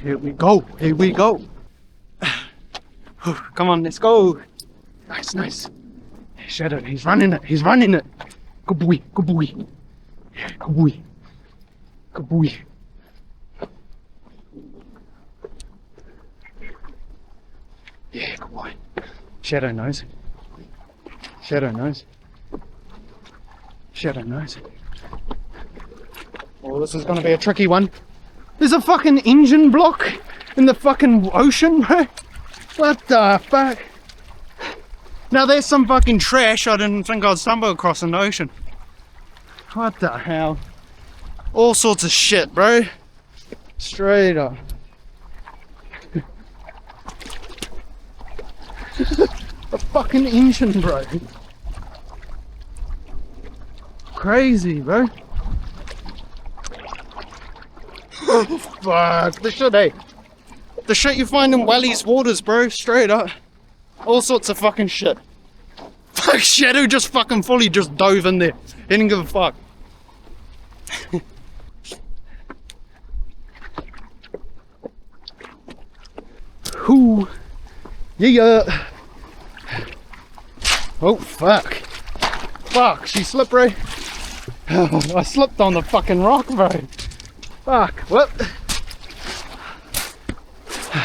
Here we go. Here we go. Come on, let's go. Nice, nice. Shadow, he's running it. He's running it. Good boy. Good boy. Yeah, good boy. Good boy. Yeah, good boy. Shadow knows. Shadow knows. Shadow knows. Oh, this is gonna be a tricky one. There's a fucking engine block in the fucking ocean, bro. What the fuck? Now there's some fucking trash I didn't think I'd stumble across in the ocean. What the hell? All sorts of shit, bro. Straight up. A fucking engine, bro. Crazy, bro. Oh, fuck. The shit, eh? The shit you find in Wally's waters, bro. Straight up. All sorts of fucking shit. Fuck, Shadow just fucking fully just dove in there. He didn't give a fuck. Ooh. Yeah. Oh, fuck. Fuck, she's slippery. I slipped on the fucking rock, bro. Fuck, what?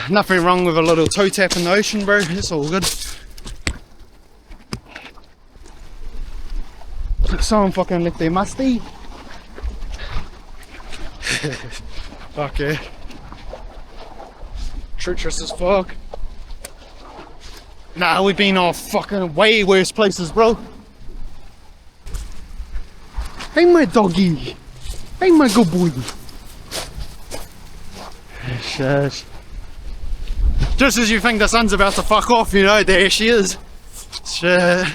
Nothing wrong with a little toe tap in the ocean, bro. It's all good. Someone fucking left their musty. Fuck yeah. Treacherous as fuck. Nah, we've been off fucking way worse places, bro. Hey, my doggy. Hey, my good boy. Shush. Just as you think the sun's about to fuck off, you know, there she is. Shit.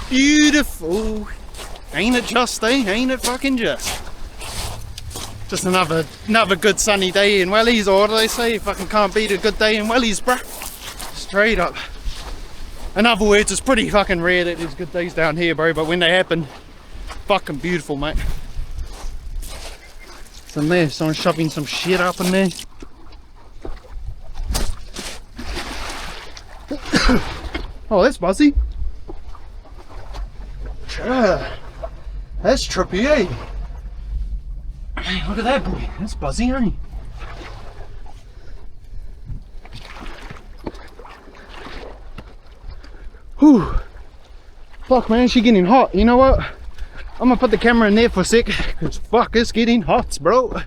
Beautiful. Ain't it just, eh? Ain't it fucking just? Just another good sunny day in Wellies, or what do they say? You fucking can't beat a good day in Wellies, bruh. Straight up. In other words, it's pretty fucking rare that there's good days down here, bro, but when they happen, fucking beautiful, mate. It's in there, someone's shoving some shit up in there. Oh, that's buzzy. That's trippy, eh? Hey, look at that boy, that's buzzy, eh? Whew. Fuck, man, she getting hot. You know what? I'm gonna put the camera in there for a sec, because fuck, it's getting hot, bro.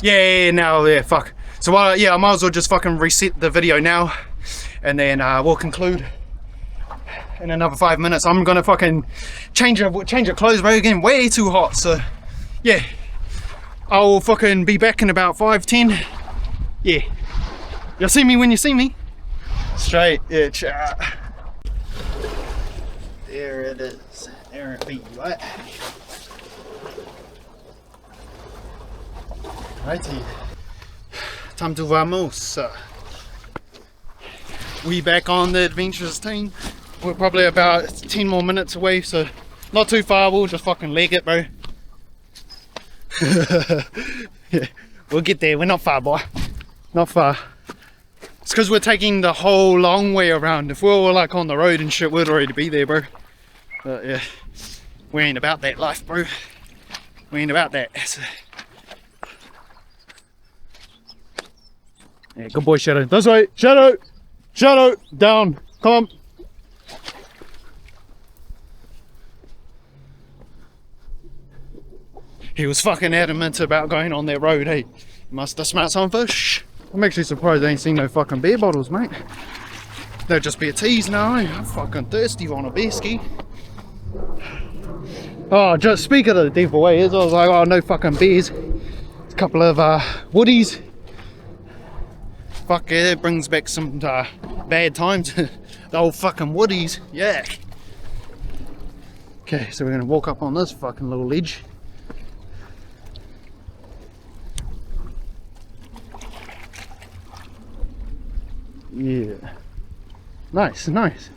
Yeah, fuck. So yeah, I might as well just fucking reset the video now, and then we'll conclude in another 5 minutes. I'm gonna fucking change of clothes, bro. Getting way too hot. So yeah, I'll fucking be back in about 5-10. Yeah, you'll see me when you see me. Straight, yeah, chat. There it is. There it be, right? Righty. Time to vamos. We back on the adventurous team. We're probably about 10 more minutes away, so not too far. We'll just fucking leg it, bro. Yeah, we'll get there. We're not far, boy. Not far. It's because we're taking the whole long way around. If we were like on the road and shit, we'd already be there, bro. But yeah, we ain't about that life, bro. We ain't about that. Yeah, good boy, Shadow. This way, Shadow! Shadow! Down! Come on! He was fucking adamant about going on that road, hey. Must have smelt some fish. I'm actually surprised I ain't seen no fucking beer bottles, mate. They'll just be a tease now, eh? I'm fucking thirsty on a beer ski. Oh, just speak of the devil way is, I was like, oh, no fucking beers. A couple of woodies. Fuck yeah, it brings back some bad times. The old fucking woodies, yeah. Okay, so we're gonna walk up on this fucking little ledge. Nice, nice.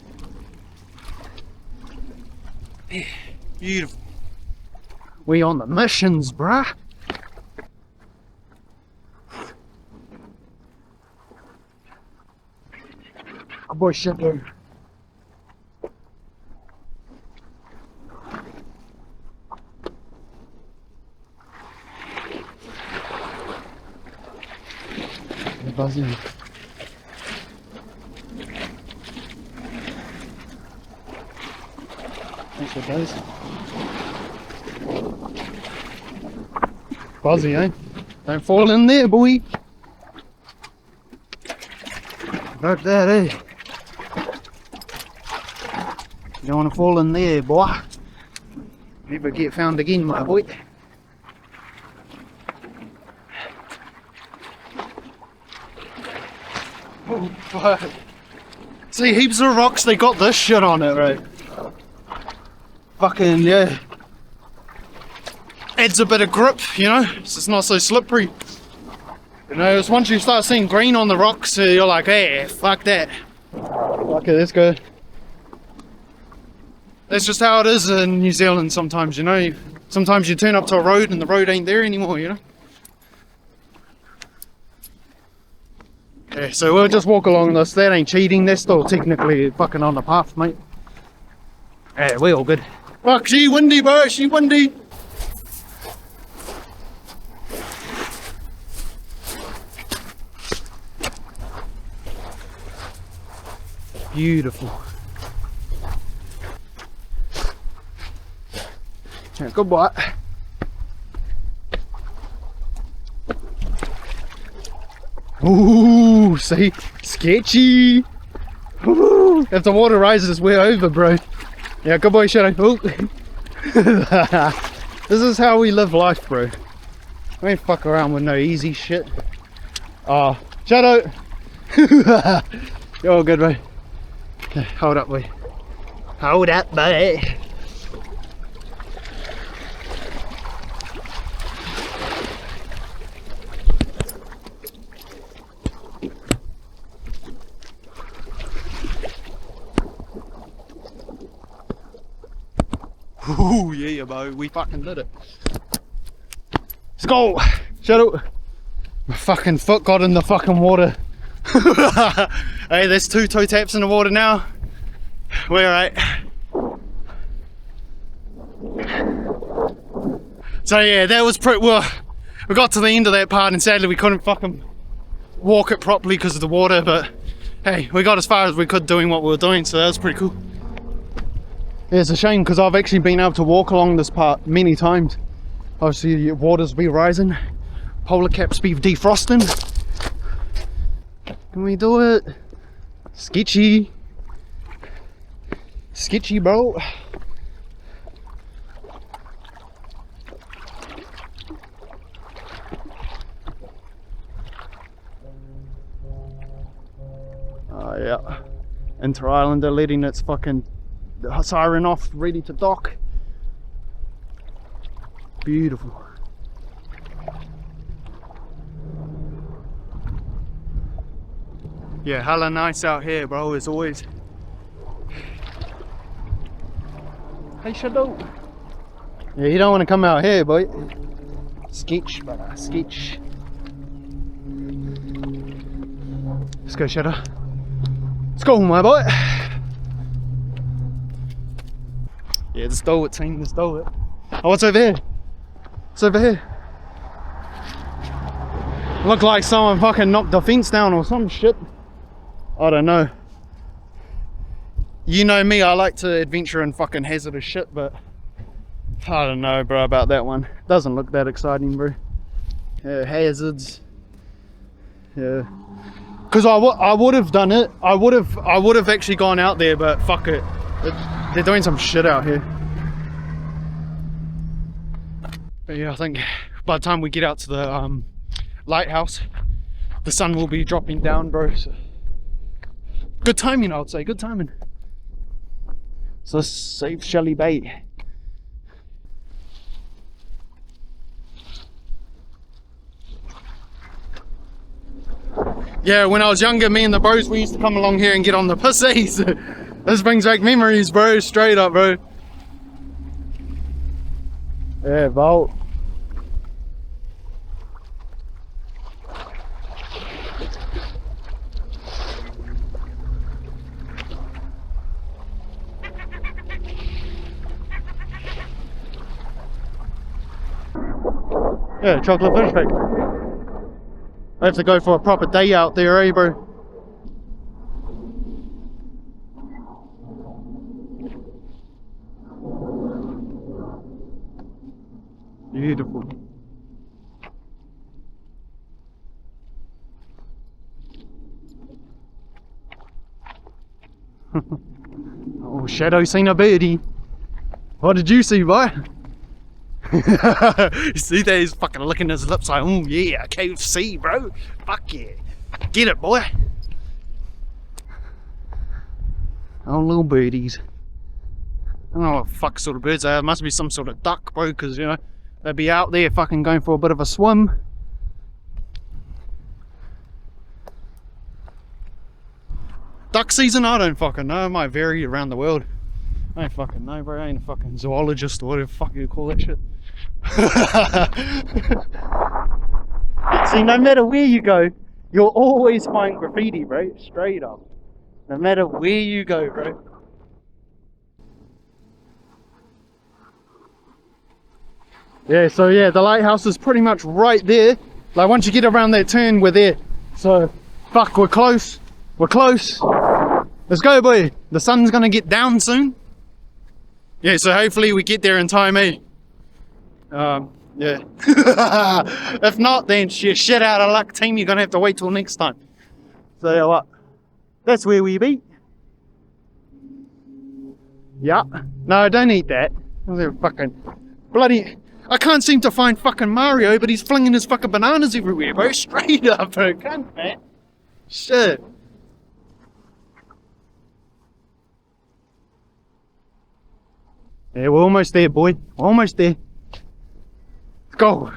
Yeah, beautiful. We on the missions, bruh. Good boy, shit, dude. Buzzing. Thanks for those. Buzzy, eh? Don't fall in there, boy. Like that, eh? You don't want to fall in there, boy. Never get found again, my boy. Oh, fuck. See, heaps of rocks, they got this shit on it, right? Fucking, yeah. Adds a bit of grip, you know? So it's not so slippery. You know, it's once you start seeing green on the rocks, you're like, hey, fuck that. Okay, let's go. That's just how it is in New Zealand sometimes, you know? Sometimes you turn up to a road and the road ain't there anymore, you know? Yeah, so we'll just walk along this. That ain't cheating, that's still technically fucking on the path, mate. Yeah, we all good. Fuck, she windy, bro, she windy. Beautiful. Yeah, good boy. Ooh, see, sketchy. Ooh, if the water rises, we're over, bro. Yeah, good boy, Shadow. Ooh. This is how we live life, bro. We ain't fuck around with no easy shit. Oh, Shadow. You're all good, bro. Okay, hold up, boy. Hold up, boy. Ooh, yeah, bro, we fucking did it. Let's go! Shadow! My fucking foot got in the fucking water. Hey, there's 2 toe taps in the water now. We're alright. So yeah, that was pretty well. We got to the end of that part and sadly we couldn't fucking walk it properly because of the water, but hey, we got as far as we could doing what we were doing, so that was pretty cool. Yeah, it's a shame because I've actually been able to walk along this part many times. Obviously the waters be rising, polar caps be defrosting. Can we do it? Sketchy. Sketchy, bro. Oh yeah. Inter-Islander letting its fucking siren off, ready to dock. Beautiful. Yeah, hella nice out here, bro, as always. Hey, Shadow. Yeah, you don't want to come out here, boy. Sketch, brother, sketch. Let's go, Shadow. Let's go, my boy. Yeah, let's do it, team, let's do it. Oh, what's over here? What's over here? Look like someone fucking knocked the fence down or some shit. I don't know. You know me, I like to adventure in fucking hazardous shit, but I don't know, bro, about that one. Doesn't look that exciting, bro. Yeah, hazards. Yeah. Because I would have done it. I would have actually gone out there, but fuck it. They're doing some shit out here. But yeah, I think by the time we get out to the lighthouse, the sun will be dropping down, bro. So good timing, I would say. Good timing. So let's save Shelly Bay. Yeah, when I was younger, me and the bros, we used to come along here and get on the pussies. This brings back memories, bro, straight up, bro. Yeah, Volt. Yeah, chocolate fish factory. I have to go for a proper day out there, eh, bro? Beautiful. Oh, Shadow seen a birdie. What did you see, boy? You see that he's fucking licking his lips like, oh yeah, KFC, bro. Fuck yeah. Get it, boy. Oh, little birdies. I don't know what fuck sort of birds they are. It must be some sort of duck, bro, because, you know, they'd be out there fucking going for a bit of a swim. Duck season? I don't fucking know. It might vary around the world. I don't fucking know, bro. I ain't a fucking zoologist or whatever the fuck you call that shit. See, no matter where you go, you'll always find graffiti, bro. Straight up. No matter where you go, bro. Yeah, so yeah, the lighthouse is pretty much right there. Like, once you get around that turn, we're there. So, fuck, we're close. We're close. Let's go, boy. The sun's gonna get down soon. Yeah, so hopefully we get there in time, eh? Yeah. If not, then you're shit out of luck, team. You're gonna have to wait till next time. So, yeah, what? That's where we be. Yeah. No, don't eat that. They're fucking bloody... I can't seem to find fucking Mario, but he's flinging his fucking bananas everywhere, bro. Straight up, bro. Can't, man. Shit. Yeah, we're almost there, boy. We're almost there. Let's go.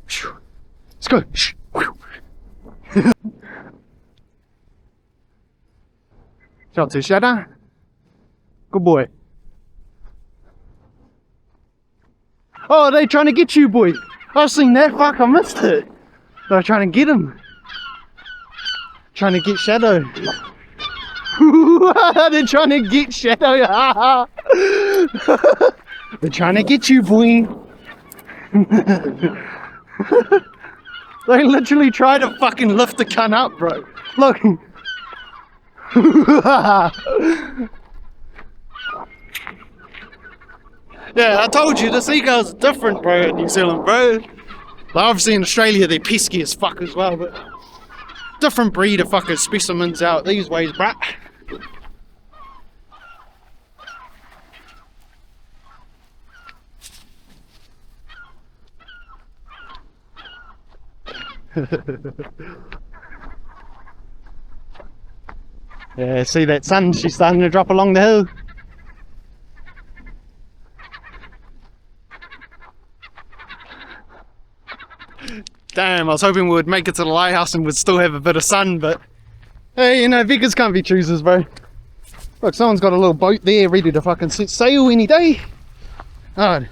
Let's go. Shout to Shadow. Good boy. Oh, they're trying to get you, boy. I've seen that. Fuck, I missed it. They're trying to get him. Trying to get Shadow. They're trying to get Shadow. They're trying to get you, boy. They literally try to fucking lift the cunt up, bro. Look. Yeah, I told you, the seagulls are different, bro, in New Zealand, bro. Like, obviously in Australia they're pesky as fuck as well, but different breed of fucking specimens out these ways, bruh. Yeah, see that sun? She's starting to drop along the hill. Damn, I was hoping we would make it to the lighthouse and would still have a bit of sun, but hey, you know, beggars can't be choosers, bro. Look, someone's got a little boat there ready to fucking set sail any day. Alright,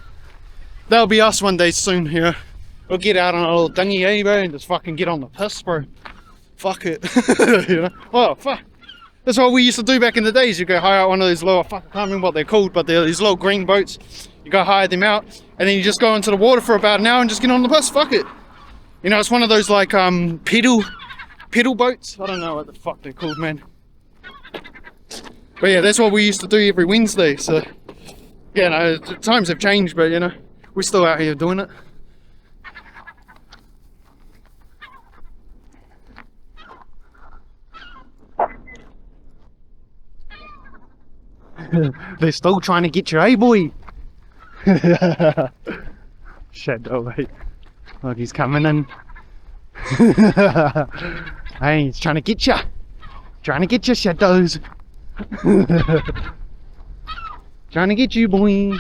that'll be us one day soon, you know. We'll get out on a little dinghy, eh, bro, and just fucking get on the piss, bro. Fuck it. You know? Oh, fuck. That's what we used to do back in the days. You go hire out one of those little, fuck, I can't remember what they're called, but they're these little green boats. You go hire them out, and then you just go into the water for about an hour and just get on the piss. Fuck it. You know, it's one of those like pedal boats. I don't know what the fuck they're called, man. But yeah, that's what we used to do every Wednesday. So yeah, no, times have changed, but you know, we're still out here doing it. They're still trying to get you, eh, boy? Shadow, mate. Look, he's coming in. Hey, he's trying to get you. Trying to get you, Shadows. Trying to get you, boy.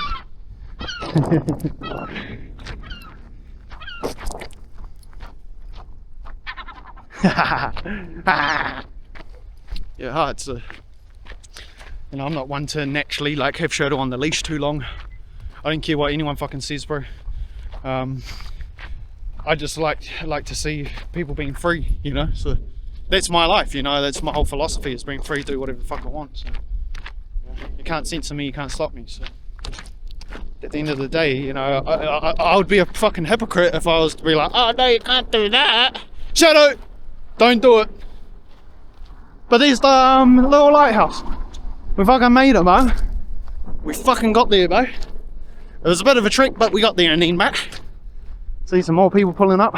Yeah, it's you know, I'm not one to naturally like have Shadow on the leash too long. I don't care what anyone fucking says, bro. I just like to see people being free, you know. So that's my life, you know. That's my whole philosophy, is being free to do whatever the fuck I want. So you can't censor me, you can't stop me. So at the end of the day, you know, I would be a fucking hypocrite if I was to be like, oh no, you can't do that. Shadow, don't do it. But there's the little lighthouse. We fucking made it, man. We fucking got there, bro. It was a bit of a trick, but we got there and then back. See some more people pulling up.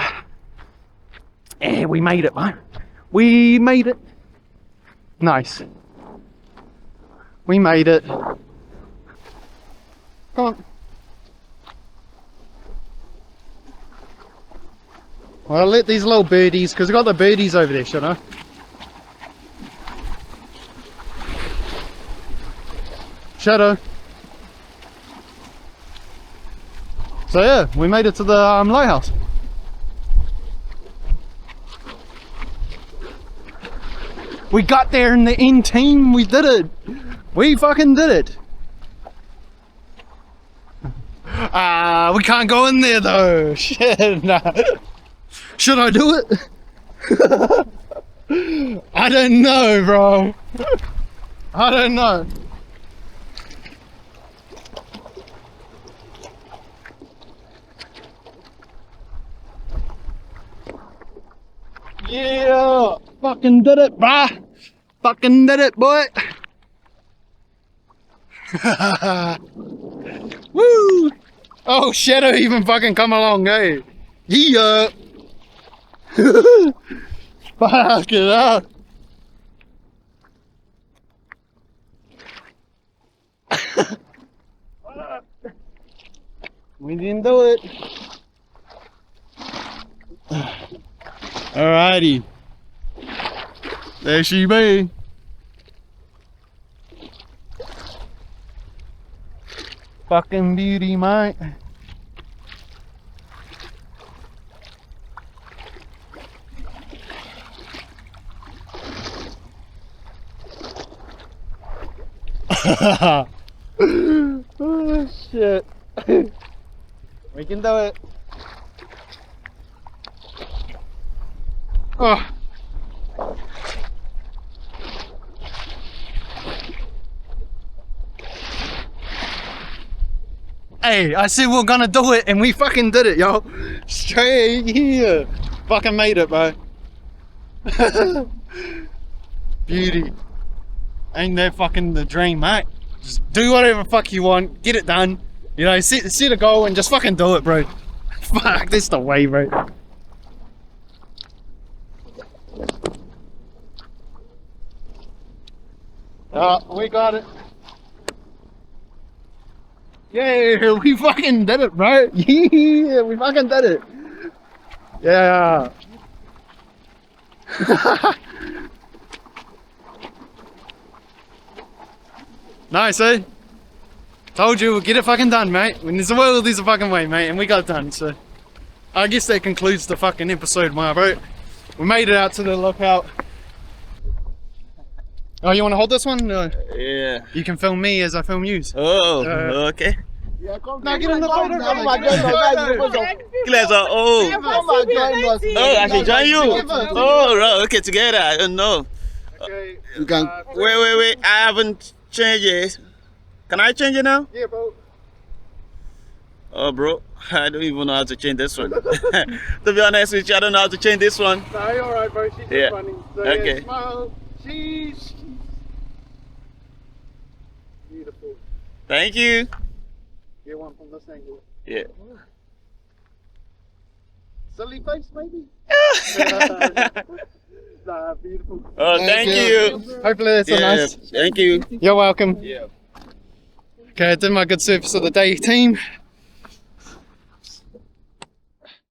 Yeah, we made it, man. We made it. Nice. We made it. Come on. Well, I'll let these little birdies, because we got the birdies over there, you know. Shadow. So yeah, we made it to the lighthouse. We got there in the end, team. We did it. We fucking did it. We can't go in there though. Shit, nah. Should I do it? I don't know, bro. I don't know. Yeah, fucking did it, bruh. Fucking did it, boy. Woo! Oh, Shadow even fucking come along, eh? Yeah. Fuck it up. We didn't do it. Alrighty. There she be. Fucking beauty, mate. Oh shit. We can do it. Oh. Hey, I said we're gonna do it and we fucking did it, yo. Straight here. Fucking made it, bro. Beauty. Ain't that fucking the dream, mate? Just do whatever the fuck you want, get it done. You know, set a goal and just fucking do it, bro. Fuck, that's the way, bro. We got it. Yeah, we fucking did it, bro. Yeah, we fucking did it. Yeah. Nice, eh? Told you, we'll get it fucking done, mate. When there's a will, there's a fucking way, mate. And we got it done, so. I guess that concludes the fucking episode, my bro. We made it out to the lookout. Oh, you want to hold this one? No. Yeah. You can film me as I film you. Oh, okay. Yeah, now get in the photo, brother. Oh, I should join you. Oh, right. Okay, together. I don't know. Okay. You can. Wait. I haven't changed it. Can I change it now? Yeah, bro. Oh, bro. I don't even know how to change this one. To be honest with you, I don't know how to change this one. No, you're alright, bro. She's just running. So, okay. Yeah, smile. She's beautiful. Thank you. Get one from this angle. Yeah. Silly face, maybe? Nah, beautiful. Oh, thank you. Hopefully that's a nice. Thank you. You're welcome. Yeah. Okay, I did my good service of the day, team.